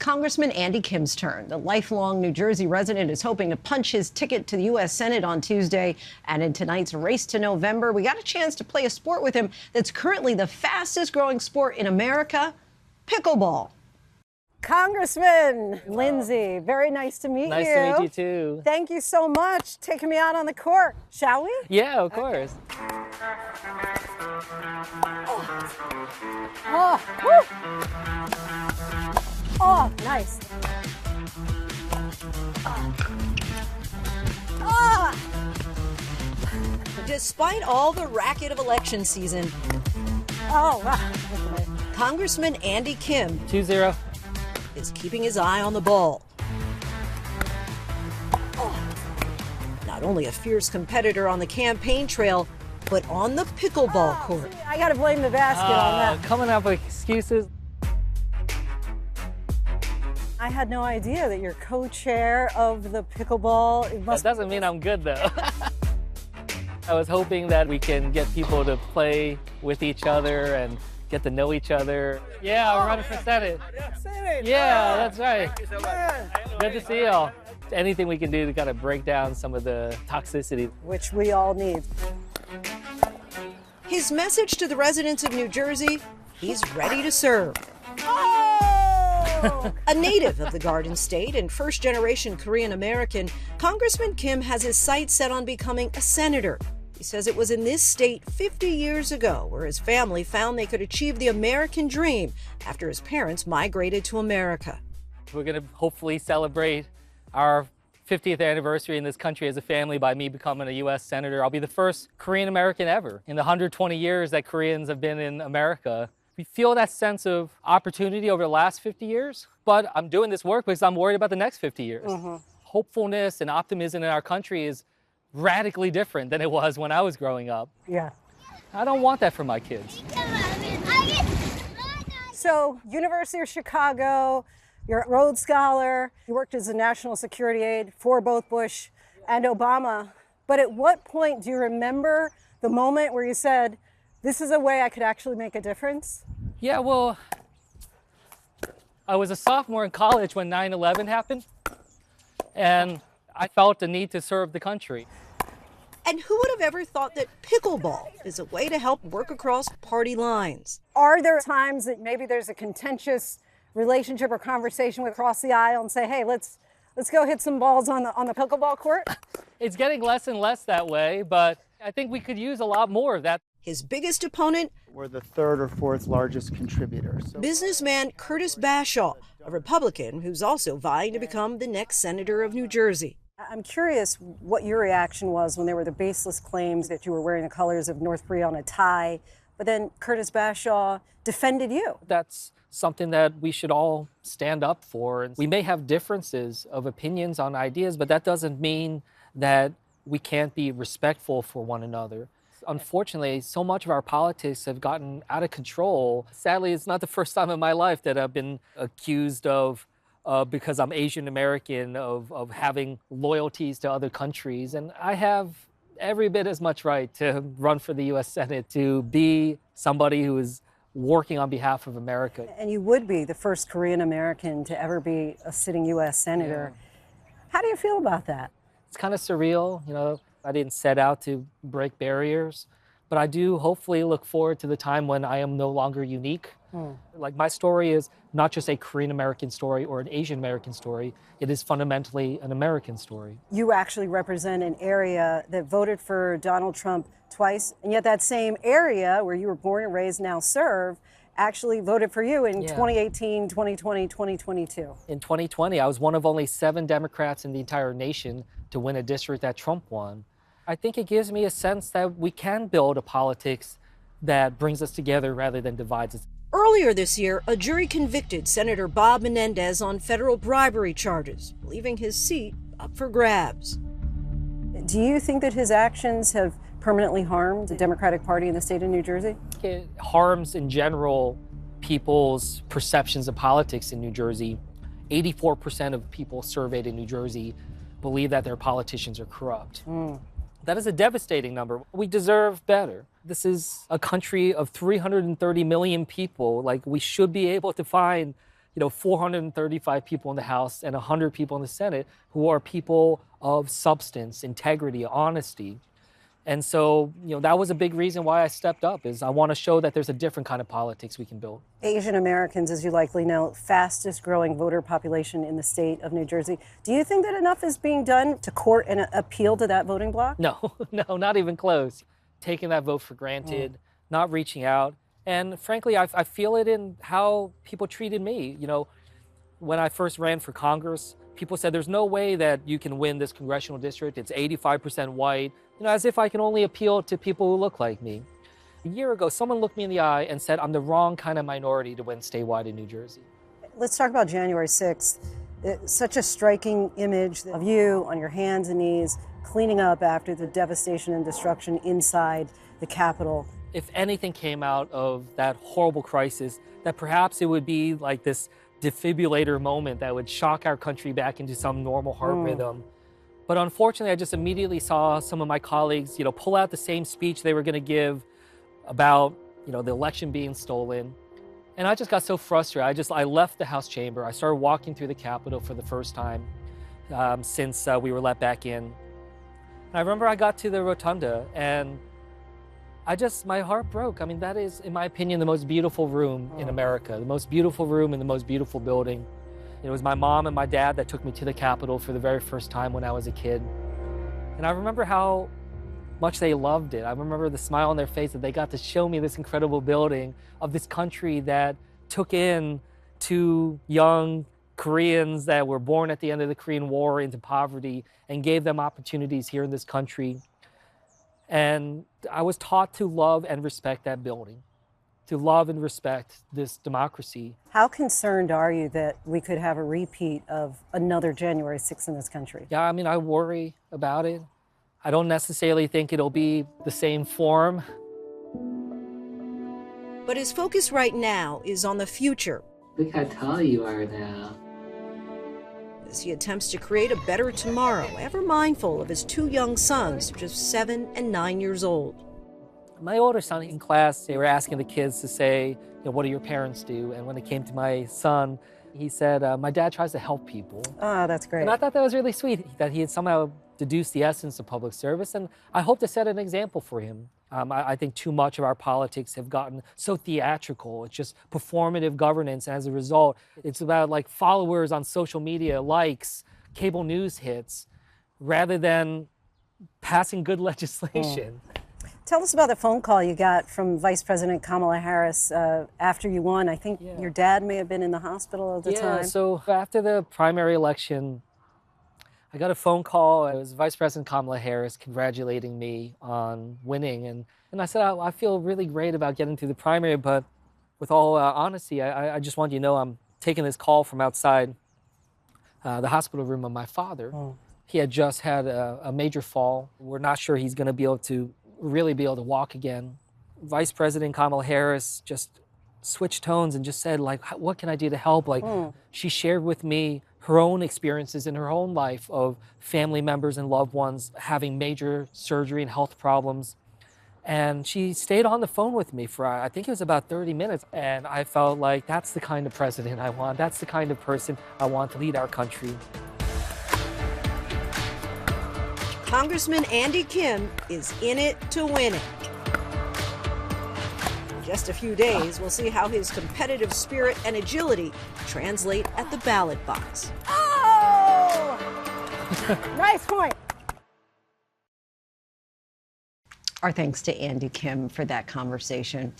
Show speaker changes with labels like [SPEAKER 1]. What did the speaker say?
[SPEAKER 1] Congressman Andy Kim's turn. The lifelong New Jersey resident is hoping to punch his ticket to the U.S. Senate on Tuesday. And in tonight's Race to November, we got a chance to play a sport with him that's currently the fastest growing sport in America, pickleball. Congressman Linsey, very nice to meet you.
[SPEAKER 2] Nice to meet you too.
[SPEAKER 1] Thank you so much for taking me out on the court. Shall we?
[SPEAKER 2] Yeah, of course.
[SPEAKER 1] Oh, woo. Oh, nice.
[SPEAKER 3] Despite all the racket of election season, Congressman Andy Kim
[SPEAKER 2] 2-0
[SPEAKER 3] is keeping his eye on the ball. Not only a fierce competitor on the campaign trail, but on the pickleball court.
[SPEAKER 1] I got to blame the basket on that.
[SPEAKER 2] Coming up with excuses.
[SPEAKER 1] I had no idea that you're co-chair of the pickleball.
[SPEAKER 2] That doesn't mean I'm good, though. I was hoping that we can get people to play with each other and get to know each other. Yeah, we're running for Senate. Yeah, that's right. Good to see y'all. Anything we can do to kind of break down some of the toxicity.
[SPEAKER 1] Which we all need.
[SPEAKER 3] His message to the residents of New Jersey, he's ready to serve. A native of the Garden State and first-generation Korean-American, Congressman Kim has his sights set on becoming a senator. He says it was in this state 50 years ago where his family found they could achieve the American dream after his parents migrated to America.
[SPEAKER 2] We're going to hopefully celebrate our 50th anniversary in this country as a family by me becoming a U.S. Senator. I'll be the first Korean-American ever in the 120 years that Koreans have been in America. We feel that sense of opportunity over the last 50 years, but I'm doing this work because I'm worried about the next 50 years. Hopefulness and optimism in our country is radically different than it was when I was growing up.
[SPEAKER 1] Yeah.
[SPEAKER 2] I don't want that for my kids.
[SPEAKER 1] So, University of Chicago, you're a Rhodes Scholar, you worked as a national security aide for both Bush and Obama. But at what point do you remember the moment where you said, this is a way I could actually make a difference?
[SPEAKER 2] Yeah, well, I was a sophomore in college when 9/11 happened, and I felt the need to serve the country.
[SPEAKER 3] And who would have ever thought that pickleball is a way to help work across party lines?
[SPEAKER 1] Are there times that maybe there's a contentious relationship or conversation across the aisle and say, hey, let's go hit some balls on the pickleball court?
[SPEAKER 2] It's getting less and less that way, but I think we could use a lot more of that.
[SPEAKER 3] His biggest opponent?
[SPEAKER 4] We're the third or fourth largest contributor.
[SPEAKER 3] Businessman Curtis Bashaw, a Republican who's also vying to become the next senator of New Jersey.
[SPEAKER 1] I'm curious what your reaction was when there were the baseless claims that you were wearing the colors of North Korea on a tie, but then Curtis Bashaw defended you.
[SPEAKER 2] That's something that we should all stand up for. We may have differences of opinions on ideas, but that doesn't mean that we can't be respectful for one another. Unfortunately, so much of our politics have gotten out of control. Sadly, it's not the first time in my life that I've been accused of, because I'm Asian American, of having loyalties to other countries. And I have every bit as much right to run for the U.S. Senate, to be somebody who is working on behalf of America.
[SPEAKER 1] And you would be the first Korean American to ever be a sitting U.S. Senator. Yeah. How do you feel about that?
[SPEAKER 2] It's kind of surreal, you know. I didn't set out to break barriers, but I do hopefully look forward to the time when I am no longer unique. Like, my story is not just a Korean American story or an Asian American story. It is fundamentally an American story.
[SPEAKER 1] You actually represent an area that voted for Donald Trump twice, and yet that same area where you were born and raised, now serve, actually voted for you in 2018, 2020, 2022.
[SPEAKER 2] In 2020, I was one of only 7 Democrats in the entire nation to win a district that Trump won. I think it gives me a sense that we can build a politics that brings us together rather than divides us.
[SPEAKER 3] Earlier this year, a jury convicted Senator Bob Menendez on federal bribery charges, leaving his seat up for grabs.
[SPEAKER 1] Do you think that his actions have permanently harmed the Democratic Party in the state of New Jersey?
[SPEAKER 2] It harms, in general, people's perceptions of politics in New Jersey. 84% of people surveyed in New Jersey believe that their politicians are corrupt. That is a devastating number. We deserve better. This is a country of 330 million people. Like, we should be able to find, 435 people in the House and 100 people in the Senate who are people of substance, integrity, honesty. And so, that was a big reason why I stepped up, is I want to show that there's a different kind of politics we can build.
[SPEAKER 1] Asian Americans, as you likely know, fastest growing voter population in the state of New Jersey. Do you think that enough is being done to court and appeal to that voting bloc?
[SPEAKER 2] No, not even close. Taking that vote for granted, not reaching out. And frankly, I feel it in how people treated me. When I first ran for Congress, people said there's no way that you can win this congressional district. It's 85% white, as if I can only appeal to people who look like me. A year ago, someone looked me in the eye and said I'm the wrong kind of minority to win statewide in New Jersey.
[SPEAKER 1] Let's talk about January 6th. It's such a striking image of you on your hands and knees, cleaning up after the devastation and destruction inside the Capitol.
[SPEAKER 2] If anything came out of that horrible crisis, that perhaps it would be like this defibrillator moment that would shock our country back into some normal heart rhythm. But unfortunately, I just immediately saw some of my colleagues, pull out the same speech they were going to give about, the election being stolen. And I just got so frustrated. I left the House chamber. I started walking through the Capitol for the first time since we were let back in. And I remember I got to the rotunda and my heart broke. I mean, that is, in my opinion, the most beautiful room in America, the most beautiful room in the most beautiful building. It was my mom and my dad that took me to the Capitol for the very first time when I was a kid. And I remember how much they loved it. I remember the smile on their face that they got to show me this incredible building of this country that took in 2 young Koreans that were born at the end of the Korean War into poverty and gave them opportunities here in this country. And I was taught to love and respect that building, to love and respect this democracy.
[SPEAKER 1] How concerned are you that we could have a repeat of another January 6th in this country?
[SPEAKER 2] Yeah, I worry about it. I don't necessarily think it'll be the same form.
[SPEAKER 3] But his focus right now is on the future.
[SPEAKER 5] Look how tall you are now.
[SPEAKER 3] As he attempts to create a better tomorrow, ever mindful of his 2 young sons, just 7 and 9 years old.
[SPEAKER 2] My older son in class, they were asking the kids to say, what do your parents do? And when it came to my son, he said, my dad tries to help people.
[SPEAKER 1] Oh, that's great.
[SPEAKER 2] And I thought that was really sweet, that he had somehow deduced the essence of public service. And I hope to set an example for him. I think too much of our politics have gotten so theatrical. It's just performative governance. And as a result, it's about like followers on social media, likes, cable news hits, rather than passing good legislation.
[SPEAKER 1] Tell us about the phone call you got from Vice President Kamala Harris after you won. I think your dad may have been in the hospital at the time.
[SPEAKER 2] Yeah, so after the primary election, I got a phone call. It was Vice President Kamala Harris congratulating me on winning. And I said, I feel really great about getting through the primary, but with all honesty, I just want you to know I'm taking this call from outside the hospital room of my father. He had just had a major fall. We're not sure he's going to be able to walk again. Vice President Kamala Harris just switched tones and just said, like, what can I do to help? She shared with me her own experiences in her own life of family members and loved ones having major surgery and health problems. And she stayed on the phone with me for, I think it was about 30 minutes. And I felt like that's the kind of president I want. That's the kind of person I want to lead our country.
[SPEAKER 3] Congressman Andy Kim is in it to win it. In just a few days, we'll see how his competitive spirit and agility translate at the ballot box.
[SPEAKER 1] Oh! Nice point.
[SPEAKER 6] Our thanks to Andy Kim for that conversation.